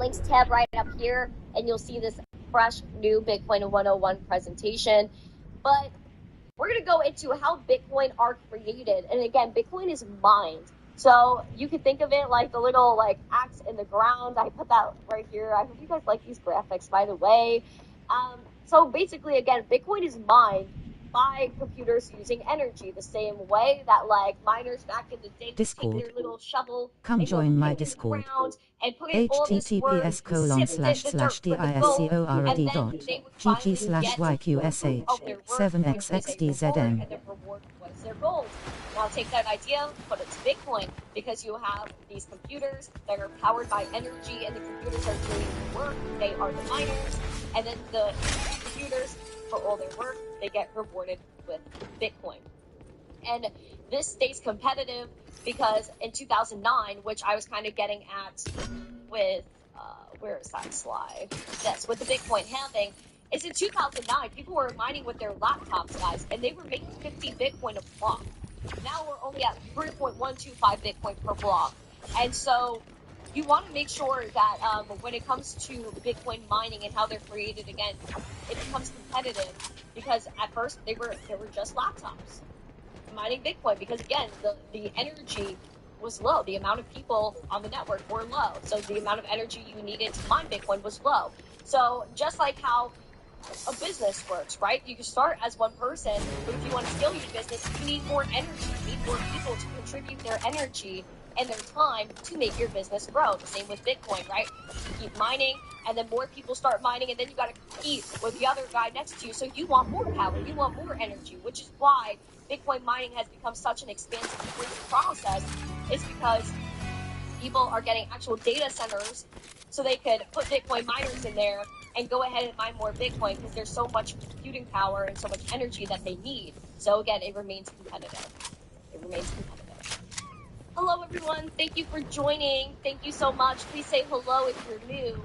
links tab right up here, and you'll see this fresh new Bitcoin 101 presentation. But we're going to go into how Bitcoin are created. And again, Bitcoin is mined. So you can think of it like the little like axe in the ground. I put that right here. I hope you guys like these graphics, by the way. So basically, again, Bitcoin is mined by computers using energy, the same way that like miners back in the day Discord. take their little shovel Come and join my dig in the Discord. ground and put in all this work, sift it, the dirt for the gold, and then they would finally get GG/YQSH of their work, which was a reward, and the reward was their gold. Now take that idea, put it to Bitcoin, because you have these computers that are powered by energy, and the computers are doing the work. They are the miners, and then the computers, for all their work, they get rewarded with Bitcoin. And this stays competitive because in 2009, which I was kind of getting at with, where is that slide? Yes, with the Bitcoin halving, is in 2009, people were mining with their laptops, guys, and they were making 50 Bitcoin a block. Now we're only at 3.125 Bitcoin per block. And so you want to make sure that when it comes to Bitcoin mining and how they're created, again, it becomes competitive because at first they were just laptops mining Bitcoin because, again, the energy was low. The amount of people on the network were low. So the amount of energy you needed to mine Bitcoin was low. So just like how a business works, right? You can start as one person, but if you want to scale your business, you need more energy. You need more people to contribute their energy and their time to make your business grow. The same with Bitcoin, right? You keep mining, and then more people start mining, and then you got to compete with the other guy next to you. So you want more power, you want more energy, which is why Bitcoin mining has become such an expansive crazy process. Is because people are getting actual data centers so they could put Bitcoin miners in there and go ahead and mine more Bitcoin because there's so much computing power and so much energy that they need. So again, it remains competitive. It remains competitive. Hello, everyone. Thank you for joining. Thank you so much. Please say hello if you're new.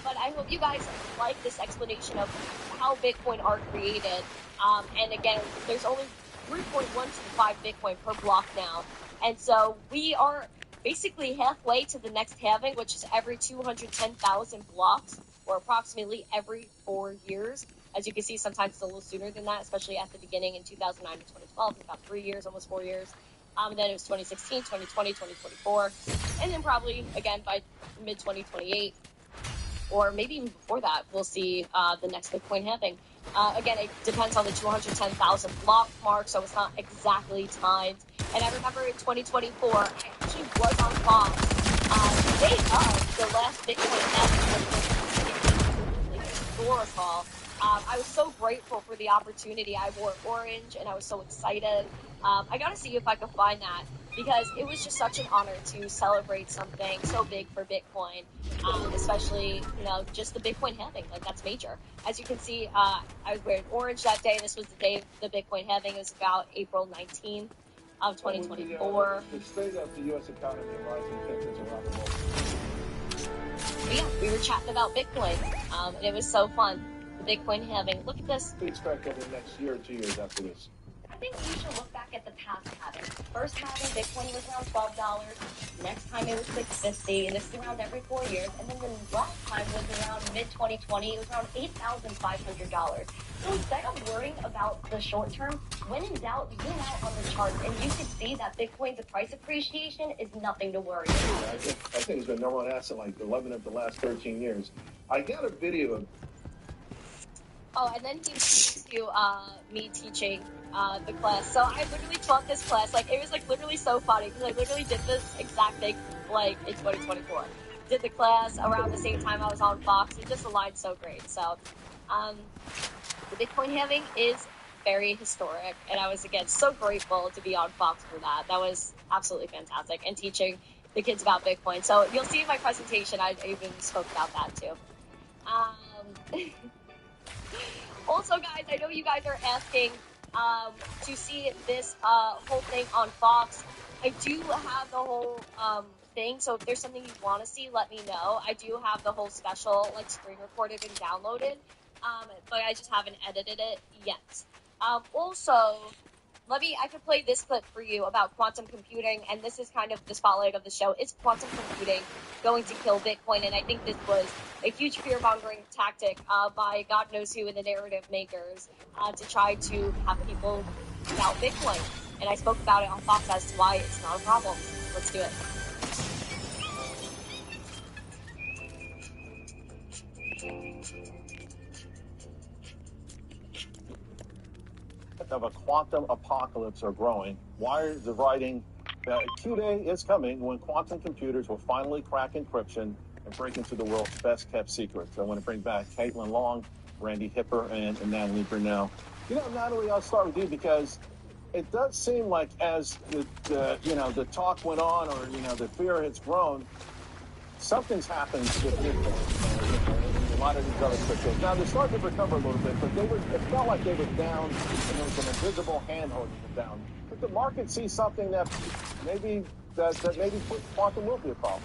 But I hope you guys like this explanation of how Bitcoin are created. And again, there's only 3.125 Bitcoin per block now. And so we are basically halfway to the next halving, which is every 210,000 blocks, or approximately every 4 years. As you can see, sometimes it's a little sooner than that, especially at the beginning in 2009 to 2012. It's about 3 years, almost 4 years. And then it was 2016, 2020, 2024. And then probably, again, by mid-2028, or maybe even before that, we'll see the next Bitcoin halving. Again, it depends on the 210,000 block mark, so it's not exactly timed. And I remember in 2024, I actually was on Fox the day of the last Bitcoin halving, which was historical. I was so grateful for the opportunity. I wore orange, and I was so excited. I got to see if I could find that, because it was just such an honor to celebrate something so big for Bitcoin, especially, just the Bitcoin halving. Like, that's major. As you can see, I was wearing orange that day. This was the day the Bitcoin halving. It was about April 19th of 2024. The state of the U.S. economy and rising tensions around the world. But yeah, we were chatting about Bitcoin, and it was so fun. The Bitcoin halving. Look at this. We expect over the next year or 2 years after this. I think we should look back at the past halving. First halving, Bitcoin was around $12. Next time it was $6.50, and this is around every 4 years. And then the last time was around mid-2020. It was around $8,500. So instead of worrying about the short term, when in doubt, zoom out on the charts, and you can see that Bitcoin's price appreciation is nothing to worry about. Yeah, I think it's been number one asset like 11 of the last 13 years. I got a video of. Oh, and then he introduced you me teaching the class. So I literally taught this class. Like, it was like literally so funny because I literally did this exact thing like in 2024. Did the class around the same time I was on Fox. It just aligned so great. So the Bitcoin halving is very historic, and I was again so grateful to be on Fox for that. That was absolutely fantastic, and teaching the kids about Bitcoin. So you'll see in my presentation I even spoke about that too. Also, guys, I know you guys are asking to see this whole thing on Fox. I do have the whole thing, so if there's something you want to see, let me know. I do have the whole special, like, screen recorded and downloaded, but I just haven't edited it yet. Also, I could play this clip for you about quantum computing, and this is kind of the spotlight of the show. Is quantum computing going to kill Bitcoin? And I think this was a huge fear-mongering tactic by God knows who in the narrative makers to try to have people doubt Bitcoin. And I spoke about it on Fox as to why it's not a problem. Let's do it. Of a quantum apocalypse are growing. Wired is writing Q-Day is coming when quantum computers will finally crack encryption and break into the world's best kept secrets. I want to bring back Caitlin Long, Randy Hipper, and Natalie Brunell. You know, Natalie, I'll start with you because it does seem like as the talk went on, or the fear has grown, something's happened with Bitcoin. A lot of these other cryptos. Now they're starting to recover a little bit, but it felt like they were down, and there was an invisible hand holding them down. But the market sees something that maybe quantum will be a problem.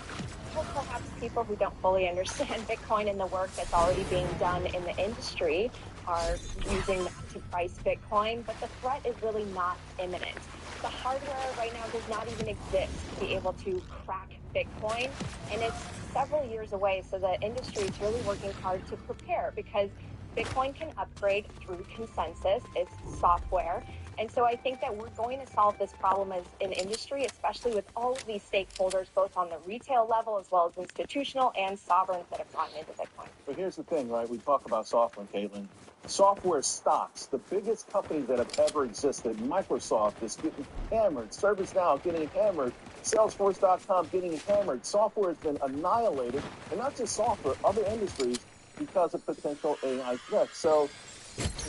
Well, perhaps people who don't fully understand Bitcoin and the work that's already being done in the industry are using that to price Bitcoin, but the threat is really not imminent. The hardware right now does not even exist to be able to crack Bitcoin, and it's several years away, so the industry is really working hard to prepare because Bitcoin can upgrade through consensus. It's software. And so I think that we're going to solve this problem as an industry, especially with all of these stakeholders, both on the retail level as well as institutional and sovereigns that have gotten into Bitcoin. But here's the thing, right? We talk about software, Caitlin. Software stocks, the biggest companies that have ever existed, Microsoft is getting hammered, ServiceNow getting hammered, Salesforce.com getting hammered. Software has been annihilated, and not just software, other industries, because of potential AI threats. So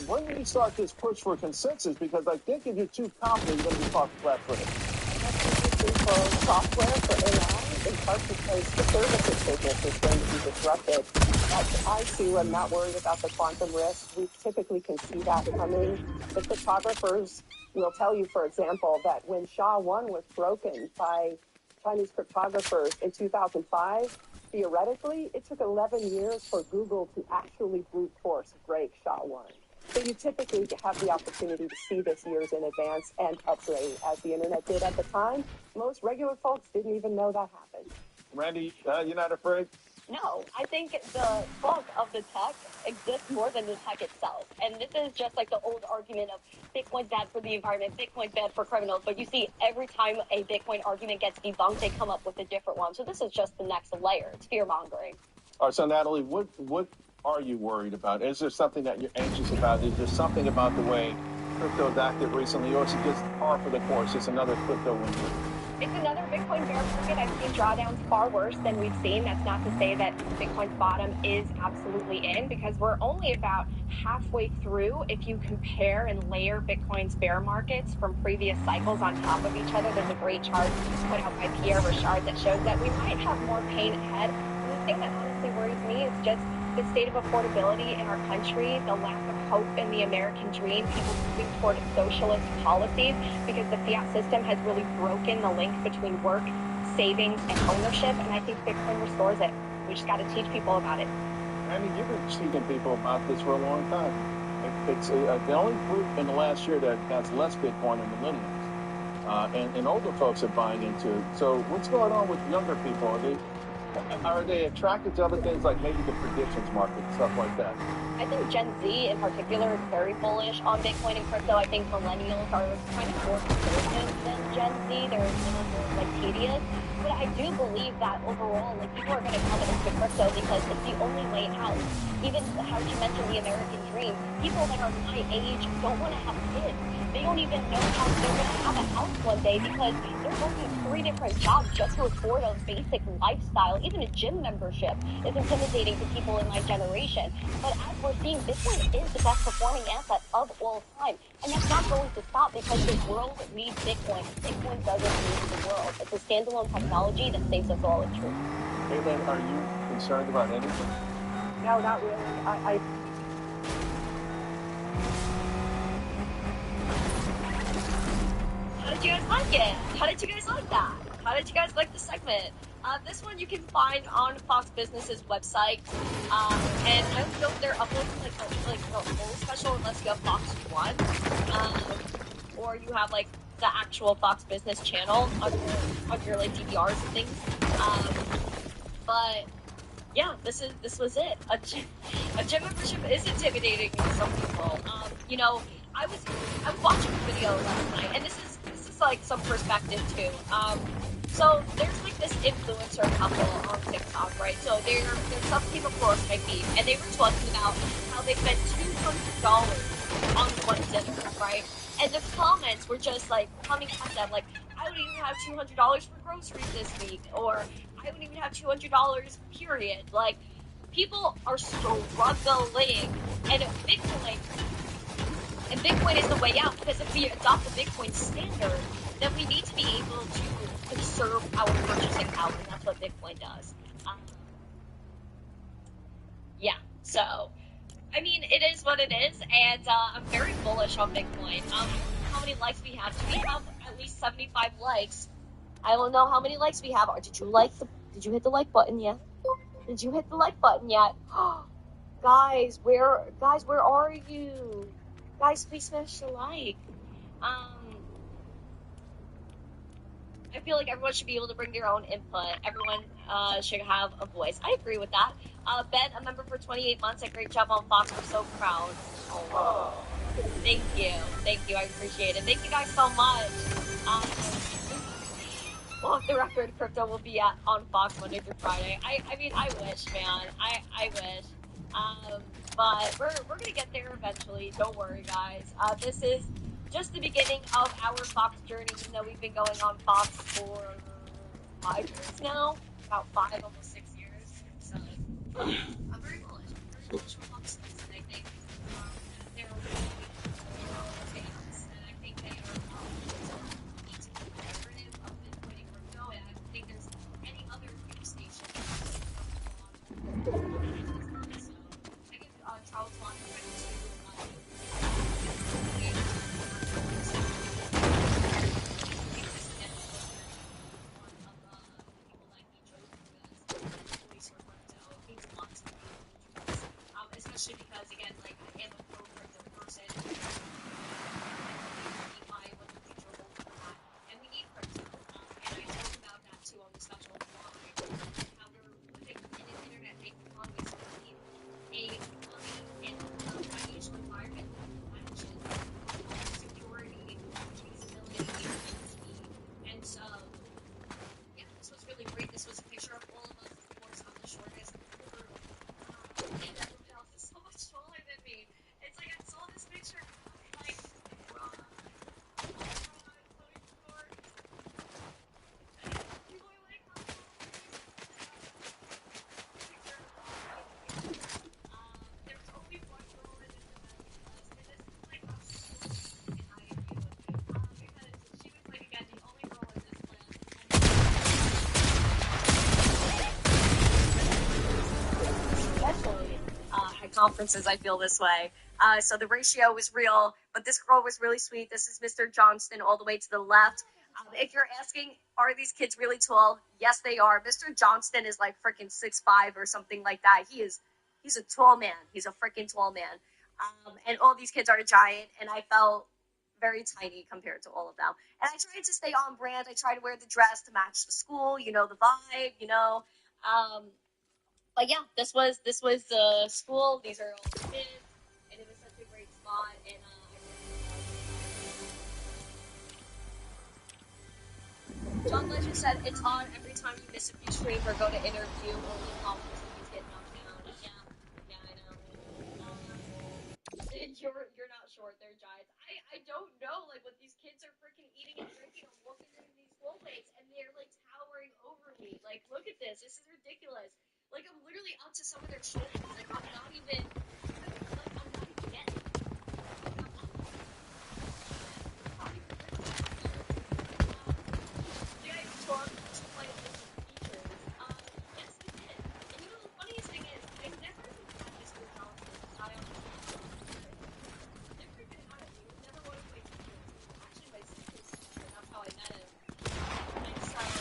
when do you start this push for consensus? Because I think if you're too confident, you're going to be caught flat-footed. For software, for AI, in part because the services business is going to be disrupted. I, too, am not worried about the quantum risk. We typically can see that coming. The cryptographers will tell you, for example, that when SHA-1 was broken by Chinese cryptographers in 2005, theoretically, it took 11 years for Google to actually brute force break SHA-1. So you typically have the opportunity to see this years in advance and upgrade, as the internet did at the time. Most regular folks didn't even know that happened. Randy, you're not afraid? No, I think the bulk of the tech exists more than the tech itself. And this is just like the old argument of Bitcoin's bad for the environment, Bitcoin's bad for criminals. But you see, every time a Bitcoin argument gets debunked, they come up with a different one. So this is just the next layer. It's fear-mongering. All right, so Natalie, what are you worried about? Is there something that you're anxious about? Is there something about the way crypto is active recently, or is it just par for the course? It's another crypto winter. It's another Bitcoin bear market. I've seen drawdowns far worse than we've seen. That's not to say that Bitcoin's bottom is absolutely in, because we're only about halfway through. If you compare and layer Bitcoin's bear markets from previous cycles on top of each other, there's a great chart put out by Pierre Richard that shows that we might have more pain ahead. And the thing that honestly worries me is just the state of affordability in our country, the lack of hope in the American dream, people moving toward socialist policies, because the fiat system has really broken the link between work, savings, and ownership, and I think Bitcoin restores it. We just got to teach people about it. I mean, you've been teaching people about this for a long time. It's the only group in the last year that has less Bitcoin than millennials, and older folks are buying into it. So what's going on with younger people? Are they attracted to other things like maybe the predictions market, stuff like that? I think Gen Z in particular is very bullish on Bitcoin and crypto. I think millennials are kind of more conservative than Gen Z. They're a little more tedious. But I do believe that overall, people are going to come into crypto because it's the only way out. Even how you mentioned the American dream, people that are my age don't want to have kids. They don't even know how they're going to have a house one day because they're working 3 different jobs just to afford a basic lifestyle. Even a gym membership is intimidating to people in my generation. But as we're seeing, Bitcoin is the best performing asset of all time. And that's not going to stop because the world needs Bitcoin. Bitcoin doesn't need the world. It's a standalone technology that saves us all in truth. Caitlin, are you concerned about anything? No, not really. How did you guys like it? How did you guys like that? How did you guys like the segment? This one you can find on Fox Business's website. And I don't know if they're uploading like the whole special unless you have Fox One. or you have like the actual Fox Business channel on your like DVRs and things. But yeah, this was it. A gym membership is intimidating to some people. You know, I was watching a video last night, and this is like some perspective too. So there's like this influencer couple on TikTok, right? So their sub came across my feed, and they were talking about how they spent $200 on one dinner, right? And the comments were just like coming at them, like, I don't even have $200 for groceries this week, or I don't even have $200, period. Like, people are struggling, and Bitcoin is the way out, because if we adopt the Bitcoin standard, then we need to be able to conserve our purchasing power, and that's what Bitcoin does. Yeah, so, I mean, it is what it is, and I'm very bullish on Bitcoin. How many likes we have? Do we have at least 75 likes? I don't know how many likes we have. Or did you hit the like button yet? Did you hit the like button yet? Guys, where are you? Guys, please smash the like. I feel like everyone should be able to bring their own input. Everyone should have a voice. I agree with that. Ben, a member for 28 months. A great job on Fox. We're so proud. Oh, thank you. I appreciate it. Thank you guys so much. Off the record, crypto will be on Fox Monday through Friday. I mean, I wish, man. I wish. But we're gonna get there eventually. Don't worry, guys. This is just the beginning of our Fox journey. Even though we've been going on Fox for 5 years now, about 5, almost 6 years. So I'm very bullish. I'm very bullish on Fox News, and I think they're really things, and I think they are collaborative of Bitcoin and crypto, and I don't think there's any other news station that so I give Charles Long credit to especially because, again, like, I am a pro crypto person. And we need crypto. And I talk about that too on the special how we're living in an internet-based economy, so we need a money and financial environment that matches security, traceability, and speed. And so, yeah, this was really great. This was a picture of all of us, of course, on the shortest. And everyone else is so much taller than me. It's like I saw this picture, like, people are like, there's only one girl in this event with us, and this is like a and I agree with you. Because she was like, again, the only girl in this class. Especially at conferences, I feel this way. So the ratio was real, but this girl was really sweet. This is Mr. Johnston all the way to the left. If you're asking, are these kids really tall? Yes, they are. Mr. Johnston is like freaking 6'5" or something like that. He's a tall man. He's a freaking tall man. And all these kids are a giant, and I felt very tiny compared to all of them. And I tried to stay on brand. I tried to wear the dress to match the school, you know, the vibe, you know. But yeah, this was the school. These are all the kids, and it was such a great spot. And John Legend said it's on every time you miss a few streams or go to interview. Only conference things get knocked down. Yeah, I know. You're not short. They're giants. I don't know like what these kids are freaking eating and drinking. I'm walking through these hallways and they're like towering over me. Like, look at this. This is ridiculous. Like, I'm literally up to some of their shoulders. Like, I'm not even getting it. You guys talk to play with features. Yes, I did. And you know, the funniest thing is, I never even had this with Johnson. I never even had it. He was never one of my teachers. Actually, my sister's teacher. That's how I met him. And so, I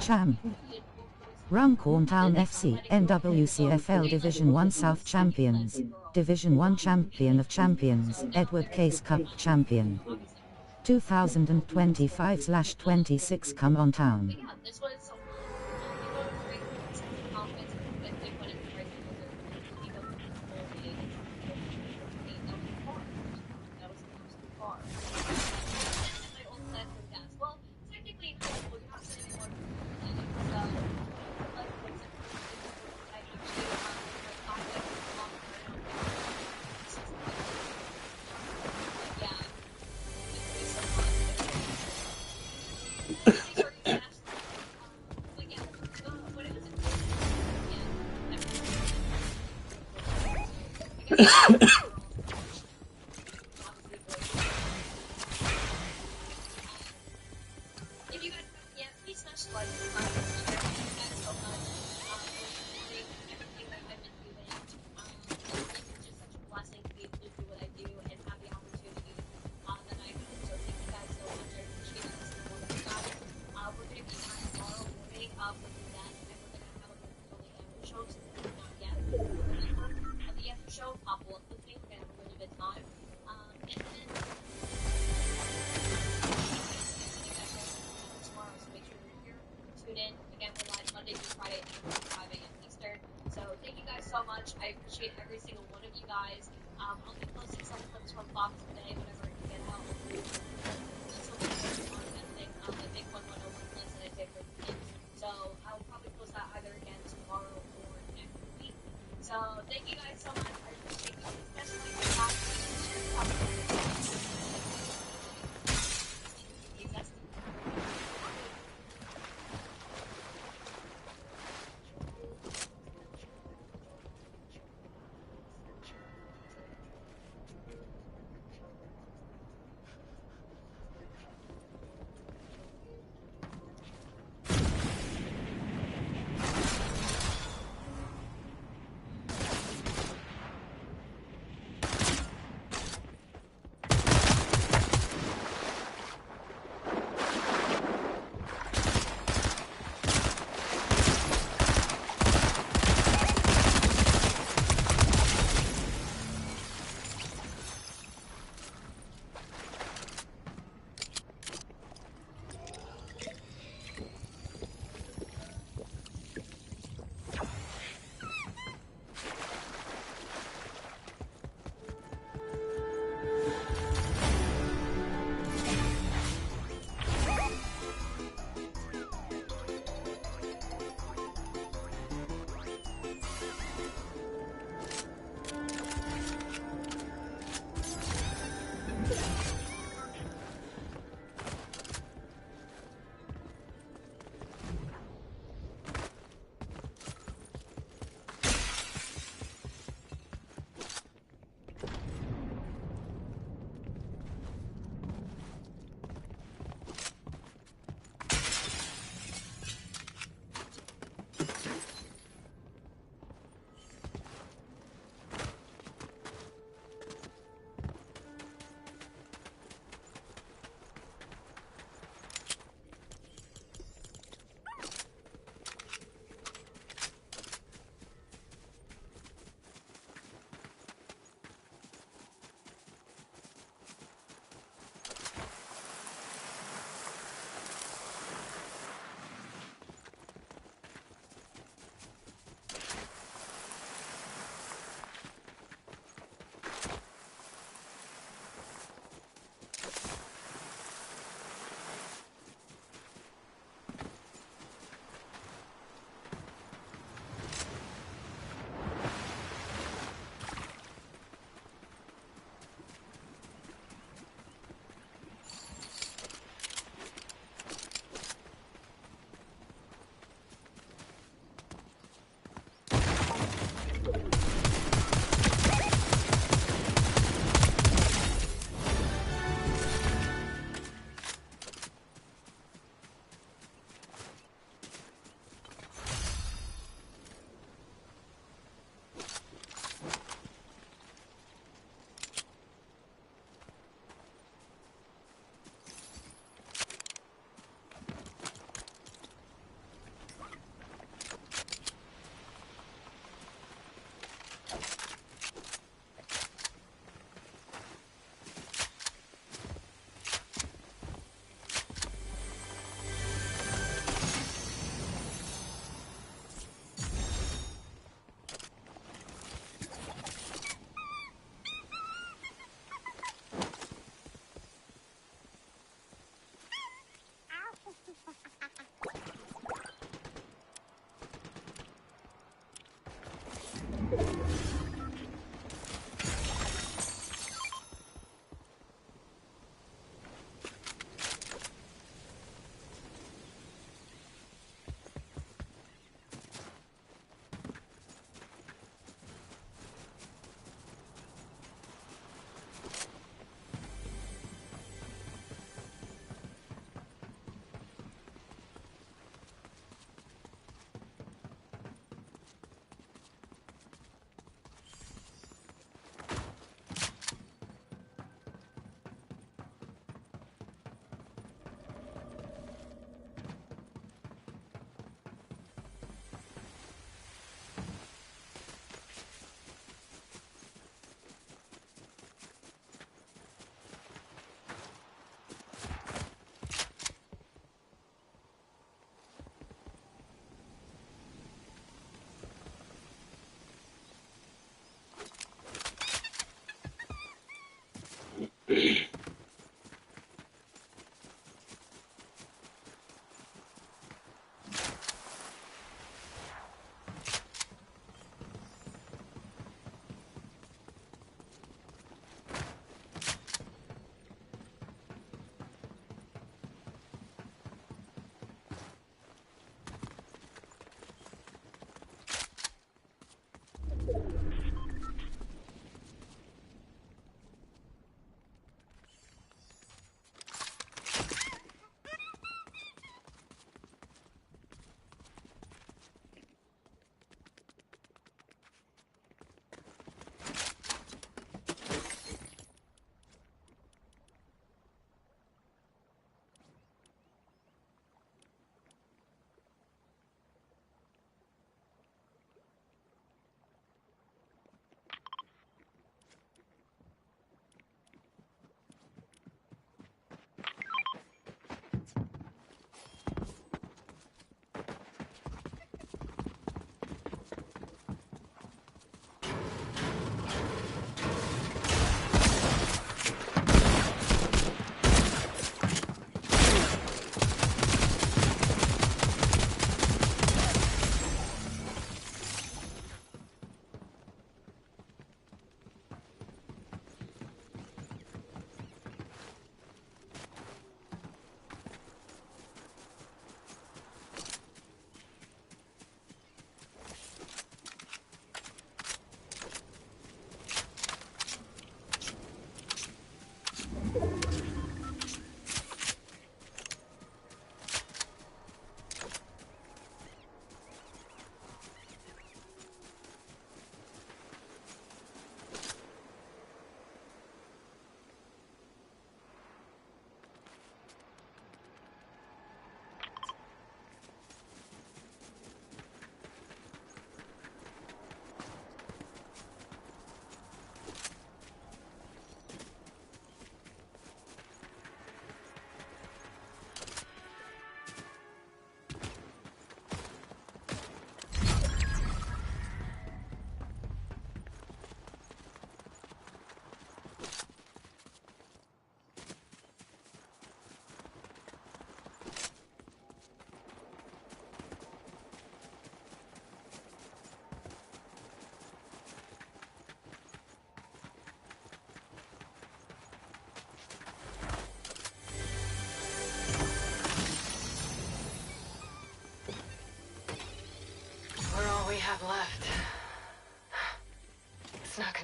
Cham. Runcorn Town FC, NWCFL Division 1 South Champions. Division 1 Champion of Champions, Edward Case Cup Champion. 2025/26 Come on Town. But yeah, this was so fun. You know, it's great sense of confidence with Bitcoin and price because you know, that was far. That was absolutely far. And my old plan for gas. Well, technically, you're not sending more than it. So, like, what's it? I actually very confident long term. But yeah, it's so fun. If you guys haven't yet, please smash the like button. Thank you guys so much for supporting everything that I've been doing. It's just such a blessing to be able to do what I do and have the opportunity that I have. So thank you guys so much. I appreciate every single one of you guys. We're going to be back tomorrow morning with that, and we're going to have a on the after show. So if you're not yet, we're going to have the after show. Pop up with me. We're going to have a really good time. And then tomorrow, so make sure you're here. Tune in. Again, we're live Monday through Friday at 5 a.m. Eastern. So thank you guys so much. I appreciate every single one of you guys. I'll be posting some clips from Fox today whenever I can get out. So the big 101 list that I did for the kids. So I'll probably post that either again tomorrow or next week. So thank you guys so much. I appreciate you, especially the last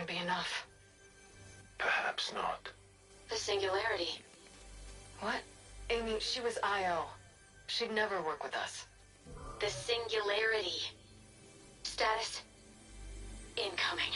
gonna be enough. Perhaps not. The singularity. What? Amy, she was IO. She'd never work with us. The singularity. Status incoming.